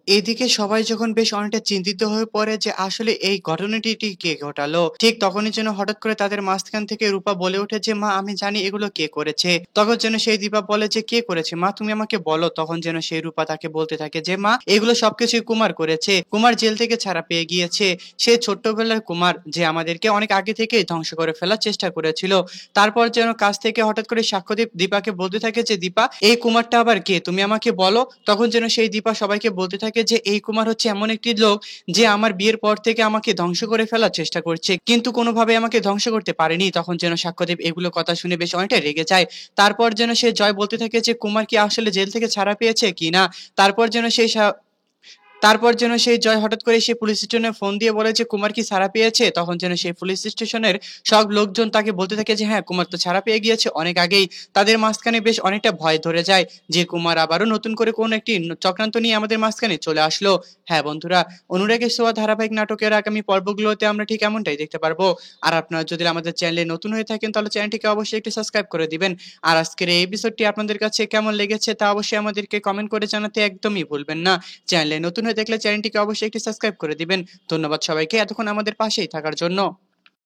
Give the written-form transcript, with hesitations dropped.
এদিকে সবাই যখন বেশ অনেকটা চিন্তিত হয়ে পড়ে যে আসলে এই ঘটনাটি কে ঘটালো, ঠিক তখনই যেন হঠাৎ করে তাদের মাঝখান থেকে রূপা বলে ওঠে যে, "মা আমি জানি এগুলো কে করেছে।" তখন যেন সেই দীপা বলে যে, "কে করেছে? মা তুমি আমাকে বলো।" তখন যেন সেই রূপা তাকে বলতে থাকে যে, "মা এগুলো সবকিছুই কুমার করেছে। কুমার জেল থেকে ছাড়া পেয়ে গিয়েছে। সে ছোট্টবেলার কুমার যে আমাদেরকে অনেক আগে থেকেই ধ্বংস করে ফেলার চেষ্টা করেছিল।" তারপর যেন কাছ থেকে হঠাৎ করে সাক্ষ্যদীপ দীপাকে বলতে থাকে যে, "দীপা এই কুমারটা আবার কে? তুমি আমাকে বলো।" তখন যেন সেই দীপা সবাইকে বলতে থাকে যে, "এই কুমার হচ্ছে এমন একটি লোক যে আমার বিয়ের পর থেকে আমাকে ধ্বংস করে ফেলার চেষ্টা করছে। কিন্তু কোনোভাবে আমাকে ধ্বংস করতে পারেনি।" তখন যেন সাক্ষ্যদেব এগুলো কথা শুনে বেশ অনেকটা রেগে যায়। তারপর যেন সে জয় বলতে থাকে যে, "কুমার কি আসলে জেল থেকে ছাড়া পেয়েছে কিনা?" তারপর যেন সেই তারপর যেন সেই জয় হঠাৎ করে সে পুলিশ স্টেশনে ফোন দিয়ে বলে যে, "কুমার কি ছাড়া পেয়েছে?" তখন যেন সেই পুলিশ স্টেশনের সব লোকজন তাকে বলতে থাকে যে, "হ্যাঁ, কুমার তো ছাড়া পেয়ে গিয়েছে অনেক আগেই।" তাদের মাঝখানে বেশ অনেকটা ভয় ধরে যায় যে, কুমার আবারও নতুন করে কোনো একটি চক্রান্ত নিয়ে আমাদের মাঝখানে চলে আসলো। হ্যাঁ বন্ধুরা, অনুরাগের ছোঁয়া ধারাবাহিক নাটকের আগামী পর্বগুলোতে আমরা ঠিক এমনটাই দেখতে পারবো। আর আপনারা যদি আমাদের চ্যানেলে নতুন হয়ে থাকেন তাহলে চ্যানেলটিকে অবশ্যই একটু সাবস্ক্রাইব করে দিবেন। আর আজকের এই এপিসোডটি আপনাদের কাছে কেমন লেগেছে তা অবশ্যই আমাদেরকে কমেন্ট করে জানাতে একদমই ভুলবেন না। চ্যানেলে নতুন হয়ে থাকলে চ্যানেলটিকে অবশ্যই একটি সাবস্ক্রাইব করে দিবেন। ধন্যবাদ সবাইকে এতক্ষণ আমাদের পাশেই থাকার জন্য।